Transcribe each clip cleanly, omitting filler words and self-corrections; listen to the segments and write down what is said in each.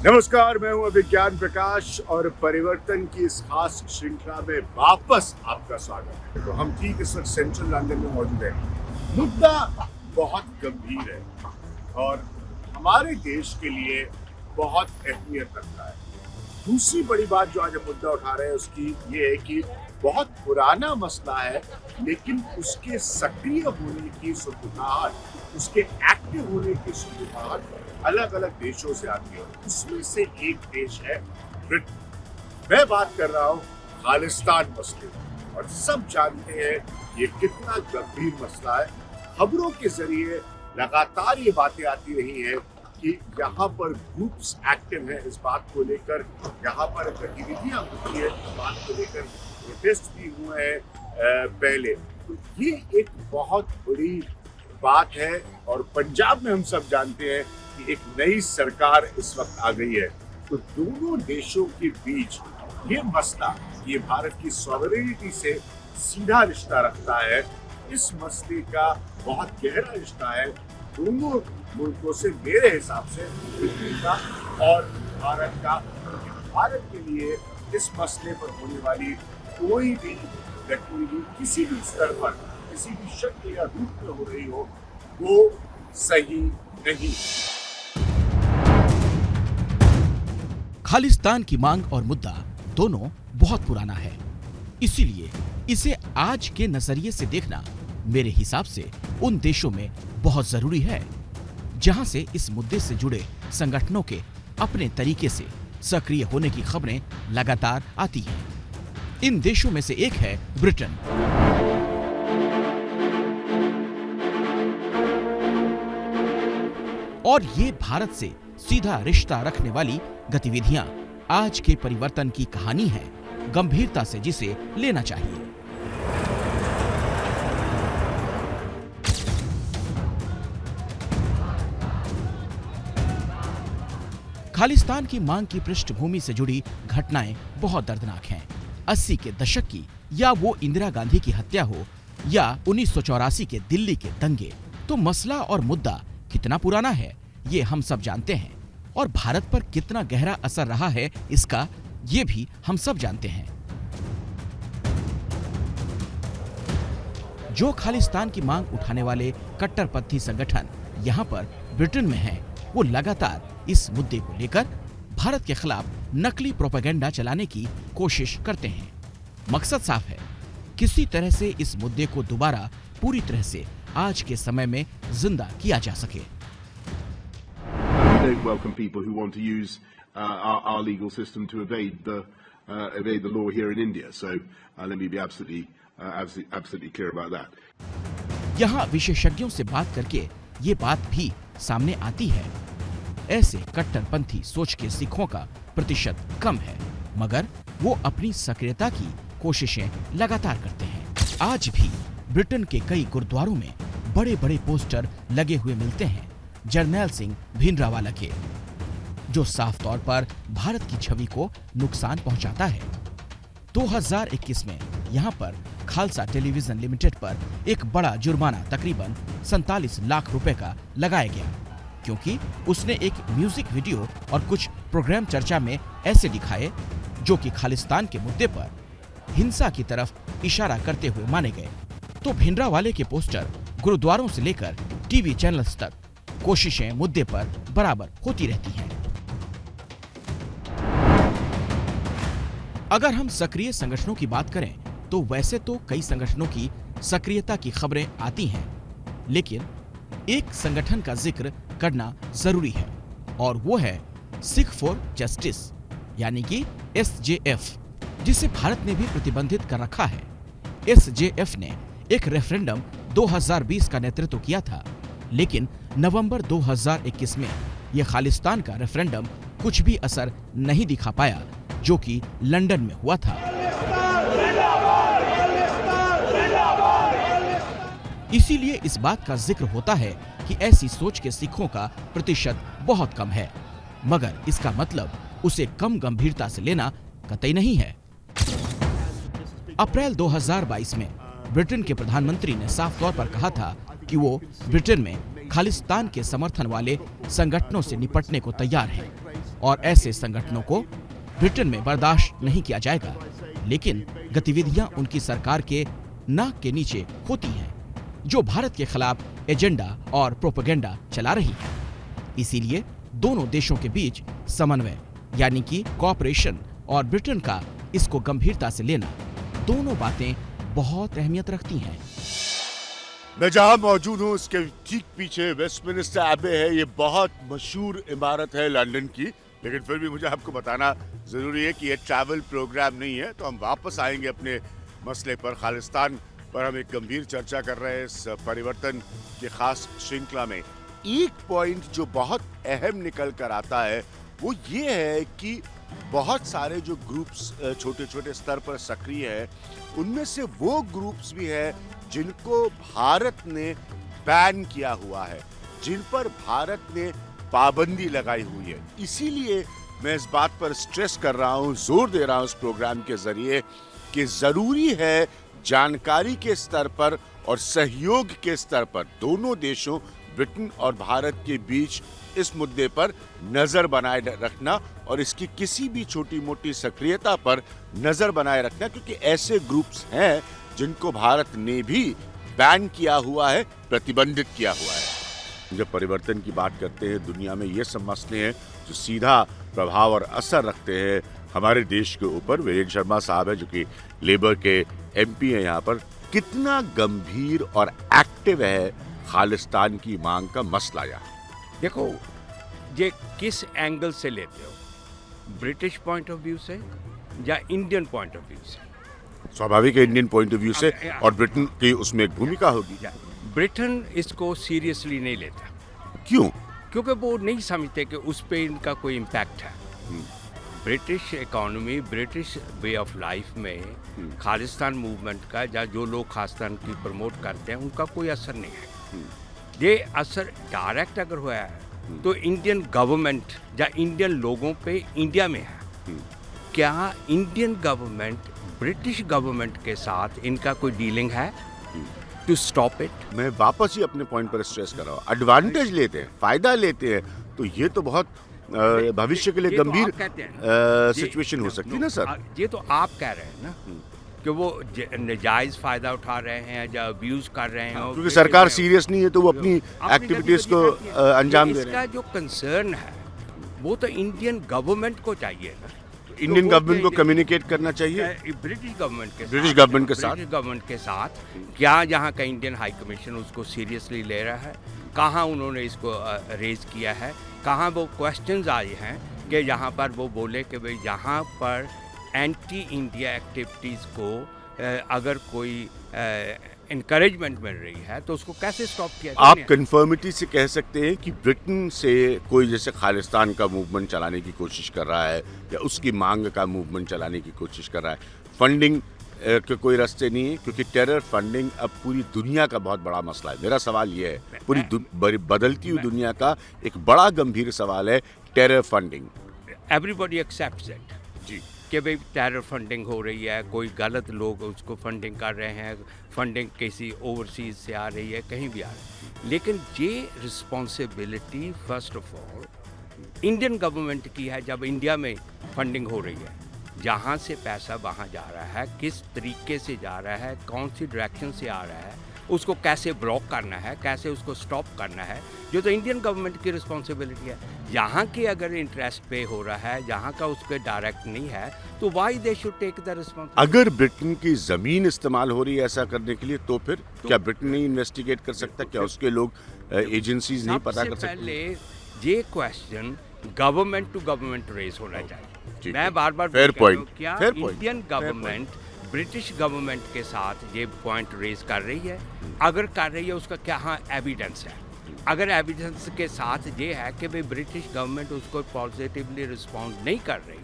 नमस्कार, मैं हूं विज्ञान प्रकाश और परिवर्तन की इस खास श्रृंखला में वापस आपका स्वागत है। तो हम ठीक इस वक्त सेंट्रल लंदन में मौजूद हैं। मुद्दा बहुत गंभीर है और हमारे देश के लिए बहुत अहमियत रखता है। दूसरी बड़ी बात जो आज हम मुद्दा उठा रहे हैं उसकी ये है कि बहुत पुराना मसला है, लेकिन उसके सक्रिय होने की सुगबुगाहट, उसके एक्टिव होने की सुगबुगाहट अलग अलग देशों से आती है। उसमें से एक देश है ब्रिटेन। मैं बात कर रहा हूँ खालिस्तान मसले की, और सब जानते हैं ये कितना गंभीर मसला है। खबरों के जरिए लगातार ये बातें आती रही हैं कि यहाँ पर ग्रुप्स एक्टिव हैं इस बात को लेकर, यहाँ पर गतिविधियां होती है इस बात को लेकर, प्रोटेस्ट भी हुए हैं पहले। तो ये एक बहुत बड़ी बात है और पंजाब में हम सब जानते हैं कि एक नई सरकार इस वक्त आ गई है। तो दोनों देशों के बीच ये मसला, ये भारत की सॉवरेनिटी से सीधा रिश्ता रखता है। इस मसले का बहुत गहरा रिश्ता है दोनों मुल्कों से, मेरे हिसाब से ब्रिटेन का और भारत का। भारत के लिए इस मसले पर होने वाली कोई भी गतिविधि किसी भी स्तर पर, किसी भी शक्ल या रूप में हो रही हो, वो सही नहीं। खालिस्तान की मांग और मुद्दा दोनों बहुत पुराना है, इसीलिए इसे आज के नजरिए से देखना मेरे हिसाब से उन देशों में बहुत जरूरी है जहां से इस मुद्दे से जुड़े संगठनों के अपने तरीके से सक्रिय होने की खबरें लगातार आती हैं। इन देशों में से एक है ब्रिटेन। और ये भारत से सीधा रिश्ता रखने वाली गतिविधियां आज के परिवर्तन की कहानी है, गंभीरता से जिसे लेना चाहिए। खालिस्तान की मांग की पृष्ठभूमि से जुड़ी घटनाएं बहुत दर्दनाक हैं। 80 के दशक की, या वो इंदिरा गांधी की हत्या हो या 1984 के दिल्ली के दंगे, तो मसला और मुद्दा कितना पुराना है ये हम सब जानते हैं, और भारत पर कितना गहरा असर रहा है इसका ये भी हम सब जानते हैं। जो खालिस्तान की मांग उठाने वाले कट्टरपंथी संगठन यहाँ पर ब्रिटेन में हैं, वो लगातार इस मुद्दे को लेकर भारत के खिलाफ नकली प्रोपेगेंडा चलाने की कोशिश करते हैं। मकसद साफ है, किसी तरह से इस मुद्दे को दोबारा पूरी तरह से आज के समय में जिंदा किया जा सके। We don't welcome people who want to use our legal system to evade the law here in India. So let me be absolutely clear about that. यहाँ विशेषज्ञों से बात करके ये बात भी सामने आती है, ऐसे कट्टरपंथी सोच के सिखों का प्रतिशत कम है, मगर वो अपनी सक्रियता की कोशिशें लगातार करते हैं। आज भी ब्रिटेन के कई गुरुद्वारों में बड़े बड़े पोस्टर लगे हुए मिलते हैं जरनैल सिंह भिंडरावाला के, जो साफ तौर पर भारत की छवि को नुकसान पहुंचाता है। 2021 में यहाँ पर खालसा टेलीविजन लिमिटेड पर एक बड़ा जुर्माना तकरीबन 47 लाख रुपए का लगाया गया, क्योंकि उसने एक म्यूजिक वीडियो और कुछ प्रोग्राम चर्चा में ऐसे दिखाए जो कि खालिस्तान के मुद्दे पर हिंसा की तरफ इशारा करते हुए माने गए। तो भिंडरावाले के पोस्टर गुरुद्वारों से लेकर टीवी चैनल्स तक कोशिशें मुद्दे पर बराबर होती रहती हैं। अगर हम सक्रिय संगठनों की बात करें तो वैसे तो कई संगठनों की सक्रियता की खबरें आती हैं, लेकिन एक संगठन का जिक्र करना जरूरी है, और वो है सिख फॉर जस्टिस, यानी कि SJF, जिसे भारत ने भी प्रतिबंधित कर रखा है। SJF ने एक रेफरेंडम 2020 का नेतृत्व किया था, लेकिन नवंबर 2021 में यह खालिस्तान का रेफरेंडम कुछ भी असर नहीं दिखा पाया, जो कि लंदन में हुआ था। इसीलिए इस बात का जिक्र होता है कि ऐसी सोच के सिखों का प्रतिशत बहुत कम है, मगर इसका मतलब उसे कम गंभीरता से लेना कतई नहीं है। अप्रैल 2022 में ब्रिटेन के प्रधानमंत्री ने साफ तौर पर कहा था कि वो ब्रिटेन में खालिस्तान के समर्थन वाले संगठनों से निपटने को तैयार है और ऐसे संगठनों को ब्रिटेन में बर्दाश्त नहीं किया जाएगा। लेकिन गतिविधियां उनकी सरकार के नाक के नीचे होती हैं, जो भारत के खिलाफ एजेंडा और प्रोपेगेंडा चला रही है। इसीलिए दोनों देशों के बीच समन्वय यानी कि कोऑपरेशन और ब्रिटेन का इसको गंभीरता से लेना, दोनों बातें बहुत अहमियत रखती हैं। मैं जहां मौजूद हूं उसके ठीक पीछे वेस्टमिनिस्टर एबे है। ये बहुत मशहूर इमारत है लंदन की, लेकिन फिर भी मुझे आपको बताना जरूरी है कि ये ट्रैवल प्रोग्राम नहीं है। तो हम वापस आएंगे अपने मसले पर। खालिस्तान पर हम एक गंभीर चर्चा कर रहे हैं इस परिवर्तन की खास श्रृंखला में। एक पॉइंट जो बहुत अहम निकल कर आता है वो ये है कि बहुत सारे जो ग्रुप्स छोटे छोटे स्तर पर सक्रिय है, उनमें से वो ग्रुप्स भी है जिनको भारत ने बैन किया हुआ है, जिन पर भारत ने पाबंदी लगाई हुई है। इसीलिए मैं इस बात पर स्ट्रेस कर रहा हूं, जोर दे रहा हूं इस प्रोग्राम के जरिए कि जरूरी है जानकारी के स्तर पर और सहयोग के स्तर पर दोनों देशों ब्रिटेन और भारत के बीच इस मुद्दे पर नजर बनाए रखना और इसकी किसी भी छोटी मोटी सक्रियता पर नजर बनाए रखना, क्योंकि ऐसे ग्रुप्स हैं जिनको भारत ने भी बैन किया हुआ है, प्रतिबंधित किया हुआ है। जब परिवर्तन की बात करते हैं, दुनिया में ये सब मसले हैं जो सीधा प्रभाव और असर रखते हैं हमारे देश के ऊपर। वीरेंद्र शर्मा साहब है जो कि लेबर के एमपी हैं यहाँ पर। कितना गंभीर और एक्टिव है खालिस्तान की मांग का मसला यहाँ? देखो, ये किस एंगल से लेते हो, ब्रिटिश पॉइंट ऑफ व्यू से या इंडियन पॉइंट ऑफ व्यू से? स्वाभाविक है इंडियन पॉइंट ऑफ व्यू से, और ब्रिटेन की उसमें एक भूमिका होगी। ब्रिटेन इसको सीरियसली नहीं लेता। क्यों? क्योंकि वो नहीं समझते कि उस पर इनका कोई इम्पैक्ट है। British economy, British way of life में खालिस्तान मूवमेंट का या जो लोग खालिस्तान की प्रमोट करते हैं उनका कोई असर नहीं है। ये असर डायरेक्ट अगर हुआ है तो इंडियन गवर्नमेंट या इंडियन लोगों पे इंडिया में है। क्या इंडियन गवर्नमेंट ब्रिटिश गवर्नमेंट के साथ इनका कोई डीलिंग है टू स्टॉप इट? मैं वापस ही अपने पॉइंट पर स्ट्रेस कर रहा हूँ। एडवांटेज लेते हैं, फायदा लेते हैं, तो ये तो बहुत भविष्य के लिए गंभीर सिचुएशन हो सकती है ना सर? ये तो आप कह रहे हैं ना कि वो नजायज फायदा उठा रहे हैं या अब्यूज कर रहे हैं। क्योंकि सरकार सीरियस नहीं है तो वो अपनी एक्टिविटीज को अंजाम दे रहे हैं। इसका जो कंसर्न है वो तो इंडियन गवर्नमेंट को चाहिए ना। इंडियन गवर्नमेंट को कम्युनिकेट करना चाहिए ब्रिटिश गवर्नमेंट के साथ क्या यहाँ का इंडियन हाई कमीशन उसको सीरियसली ले रहा है? कहाँ उन्होंने इसको रेज किया है? कहाँ वो क्वेश्चंस आए हैं कि यहाँ पर वो बोले कि भाई यहाँ पर एंटी इंडिया एक्टिविटीज़ को अगर कोई इनकरेजमेंट मिल रही है तो उसको कैसे स्टॉप किया जाए? आप कन्फर्मिटी से कह सकते हैं कि ब्रिटेन से कोई जैसे खालिस्तान का मूवमेंट चलाने की कोशिश कर रहा है या उसकी मांग का मूवमेंट चलाने की कोशिश कर रहा है, फंडिंग के कोई रास्ते नहीं है? क्योंकि टेरर फंडिंग अब पूरी दुनिया का बहुत बड़ा मसला है। मेरा सवाल ये है, पूरी बदलती हुई दुनिया का एक बड़ा गंभीर सवाल है terror funding. Everybody accepts it जी कि भाई टेरर फंडिंग हो रही है, कोई गलत लोग उसको फंडिंग कर रहे हैं, फंडिंग किसी ओवरसीज से आ रही है, कहीं भी आ रही है। लेकिन ये responsibility first of all Indian government की है। जब इंडिया में फंडिंग हो रही है, जहाँ से पैसा वहाँ जा रहा है, किस तरीके से जा रहा है, कौन सी डायरेक्शन से आ रहा है, उसको कैसे ब्लॉक करना है, कैसे उसको स्टॉप करना है, जो तो इंडियन गवर्नमेंट की रिस्पॉन्सिबिलिटी है। यहाँ की अगर इंटरेस्ट पे हो रहा है, यहाँ का उसके डायरेक्ट नहीं है, तो why they should take the responsibility. अगर ब्रिटेन की जमीन इस्तेमाल हो रही है ऐसा करने के लिए, तो फिर क्या ब्रिटेन नहीं इन्वेस्टिगेट कर सकता? क्या उसके लोग एजेंसीज नहीं पता कर सकते? पहले ये question government to government raise होना चाहिए। मैं बार बार फेयर पॉइंट, क्या इंडियन गवर्नमेंट ब्रिटिश गवर्नमेंट के साथ ये पॉइंट रेज कर रही है? अगर कर रही है उसका क्या हाँ एविडेंस है? अगर एविडेंस के साथ ये है कि भाई ब्रिटिश गवर्नमेंट उसको पॉजिटिवली रिस्पॉन्ड नहीं कर रही,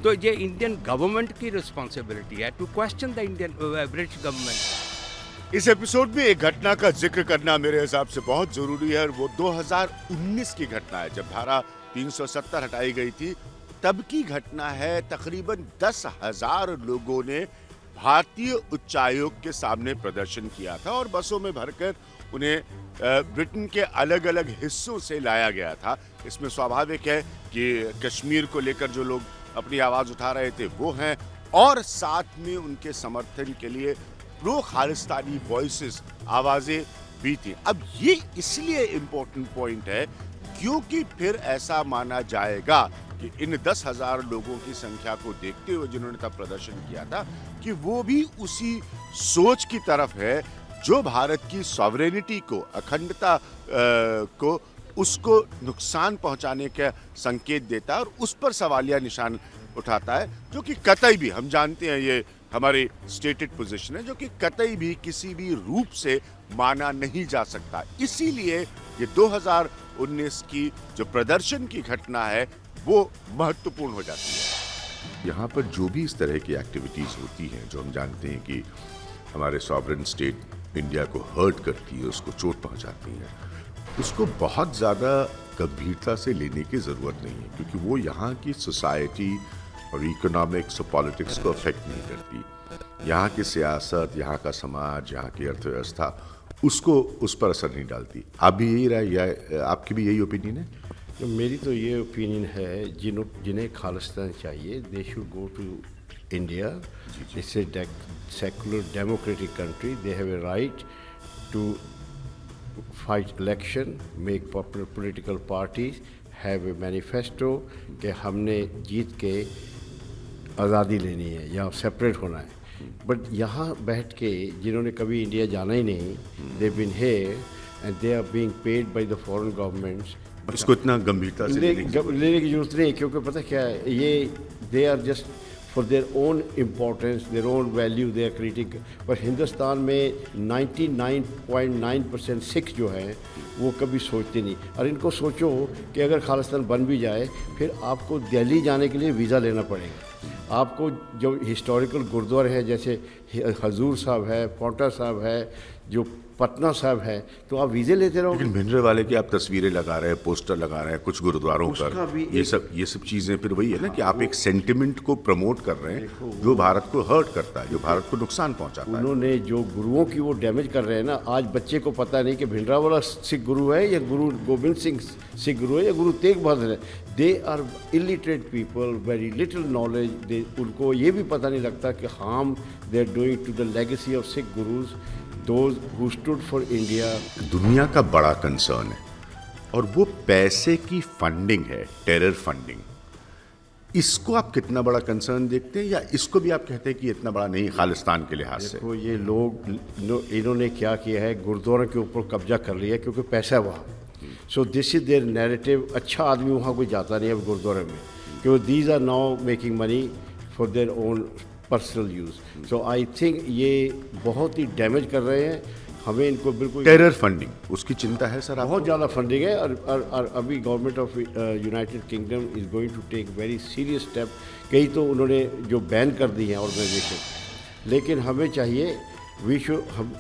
तो ये इंडियन गवर्नमेंट की रिस्पॉन्सिबिलिटी है to question the Indian British government. इस एपिसोड में एक घटना का जिक्र करना मेरे हिसाब से बहुत जरूरी है, और वो 2019 की घटना है जब धारा 370 हटाई गई थी। तब की घटना है। तकरीबन 10,000 लोगों ने भारतीय उच्चायोग के सामने प्रदर्शन किया था और बसों में भरकर उन्हें ब्रिटेन के अलग अलग हिस्सों से लाया गया था। इसमें स्वाभाविक है कि कश्मीर को लेकर जो लोग अपनी आवाज उठा रहे थे वो हैं, और साथ में उनके समर्थन के लिए प्रो खालिस्तानी वॉइसेस, आवाजें भी थी। अब ये इसलिए इम्पोर्टेंट पॉइंट है क्योंकि फिर ऐसा माना जाएगा कि इन 10,000 लोगों की संख्या को देखते हुए जिन्होंने तब प्रदर्शन किया था कि वो भी उसी सोच की तरफ है जो भारत की सॉवरेनिटी को, अखंडता को, उसको नुकसान पहुंचाने का संकेत देता है और उस पर सवालिया निशान उठाता है, जो कि कतई भी, हम जानते हैं ये हमारी स्टेटेड पोजीशन है, जो कि कतई भी किसी भी रूप से माना नहीं जा सकता। इसीलिए ये 2019 की जो प्रदर्शन की घटना है वो महत्वपूर्ण हो जाती है। यहाँ पर जो भी इस तरह की एक्टिविटीज होती हैं जो हम जानते हैं कि हमारे सॉवरेन स्टेट इंडिया को हर्ट करती है, उसको चोट पहुंचाती है, उसको बहुत ज़्यादा गंभीरता से लेने की ज़रूरत नहीं है, क्योंकि वो यहाँ की सोसाइटी और इकोनॉमिक्स और पॉलिटिक्स को अफेक्ट नहीं करती। यहाँ की सियासत, यहाँ का समाज, यहाँ की अर्थव्यवस्था, उसको उस पर असर नहीं डालती। आप भी यही राय, या आपकी भी यही ओपिनियन है? तो मेरी तो ये ओपिनियन है, जिन्हें खालिस्तान चाहिए they should go to India. It's a secular democratic country, they have a right to fight election, make popular political parties, have a manifesto कि हमने जीत के आज़ादी लेनी है या सेपरेट होना है। बट यहाँ बैठ के जिन्होंने कभी इंडिया जाना ही नहीं, they been here and they are being paid by the foreign governments. इसको इतना गंभीरता से लेने की जरूरत नहीं, क्योंकि पता क्या है, ये they are just for their own importance, their own value they are creating. पर हिंदुस्तान में 99.9% सिख जो हैं वो कभी सोचते नहीं। और इनको सोचो कि अगर खालिस्तान बन भी जाए फिर आपको दिल्ली जाने के लिए वीज़ा लेना पड़ेगा। आपको जो हिस्टोरिकल गुरुद्वारे हैं जैसे हजूर साहब है, पौंटा साहब है, जो पटना साहब है, तो आप वीज़े लेते रहोगे। लेकिन भिंडरे वाले की आप तस्वीरें लगा रहे हैं, पोस्टर लगा रहे हैं कुछ गुरुद्वारों पर, ये सब चीज़ें फिर वही है ना कि आप एक सेंटिमेंट को प्रमोट कर रहे हैं जो भारत को हर्ट करता है, जो भारत को नुकसान पहुंचाता है। उन्होंने जो गुरुओं की वो डैमेज कर रहे हैं ना, आज बच्चे को पता नहीं कि भिंडरा वाला सिख गुरु है या गुरु गोविंद सिंह सिख गुरु है या गुरु तेग बहादुर है। They are illiterate people, very little knowledge. उनको ये भी पता नहीं लगता कि harm they are doing to the legacy of Sikh gurus, those who stood for India। दुनिया का बड़ा कंसर्न है और वो पैसे की फंडिंग है, टेरर फंडिंग। इसको आप कितना बड़ा कंसर्न देखते हैं, या इसको भी आप कहते हैं कि इतना बड़ा नहीं खालिस्तान के लिहाज से? देखो ये लोग इन्होंने क्या किया है, गुरुद्वारों के ऊपर कब्जा कर लिया क्योंकि पैसा है वहाँ। So this is there narrative. अच्छा आदमी वहाँ कोई जाता नहीं है गुरुद्वारे में, क्योंकि these are now making money for their own personal use. So I think ये बहुत ही डैमेज कर रहे हैं हमें। इनको बिल्कुल टेरर फंडिंग, उसकी चिंता है सर? बहुत ज़्यादा फंडिंग है। और अभी government of United Kingdom is going to take very serious step. कई तो उन्होंने जो बैन कर दी हैं ऑर्गेनाइजेशन, लेकिन हमें चाहिए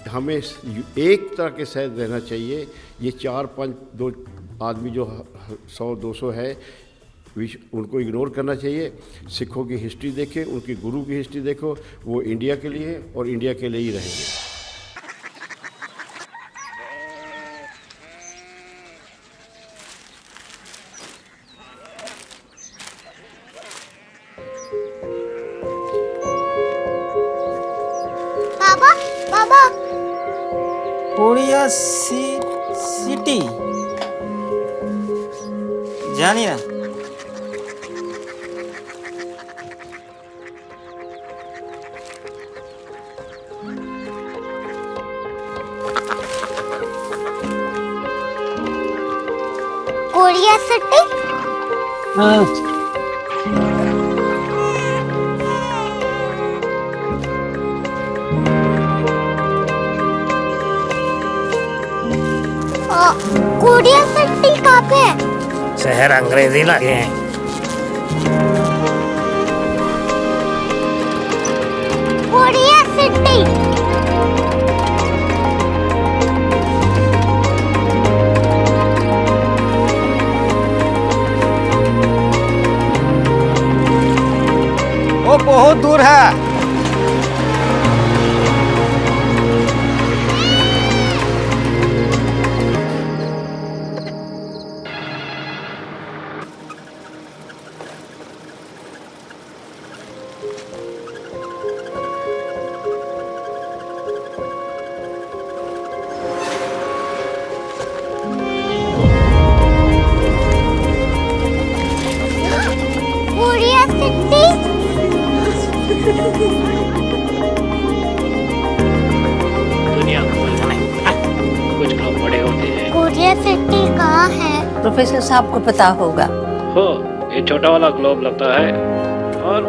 हमें एक तरह के साथ रहना चाहिए। ये 4-5 आदमी जो 100-200 है उनको इग्नोर करना चाहिए। सिखों की हिस्ट्री देखें, उनकी गुरु की हिस्ट्री देखो, वो इंडिया के लिए और इंडिया के लिए ही रहेंगे। बाबा बाबा, कोरिया सिटी जानी ना? Korea city? कोरिया सिटी कहाँ पे है? शहर अंग्रेजी लगे हैं। Korea city. वो बहुत दूर है। क्यूरियोसिटी कहाँ है? प्रोफेसर साहब को पता होगा। हो, ये छोटा वाला ग्लोब लगता है। और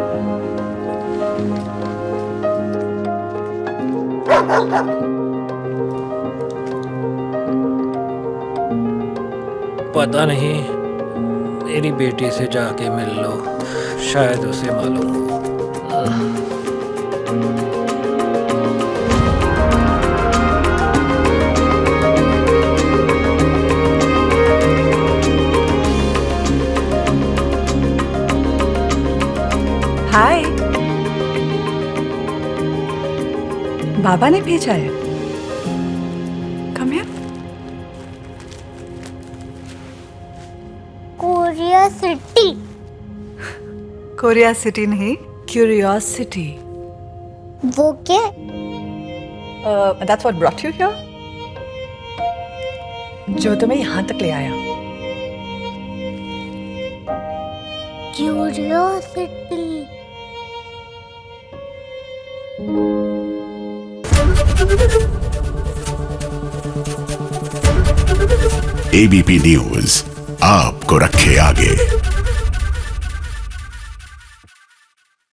पता नहीं, मेरी बेटी से जाके मिल लो, शायद उसे मालूम हो। हाय, बाबा ने भेजा है। Come here. Curiosity. Korea city नहीं, क्यूरियोसिटी। वो क्या? That's what brought you here? जो तुम्हें यहाँ तक ले आया। क्यूरियोसिटी। एबीपी न्यूज आपको रखे आगे।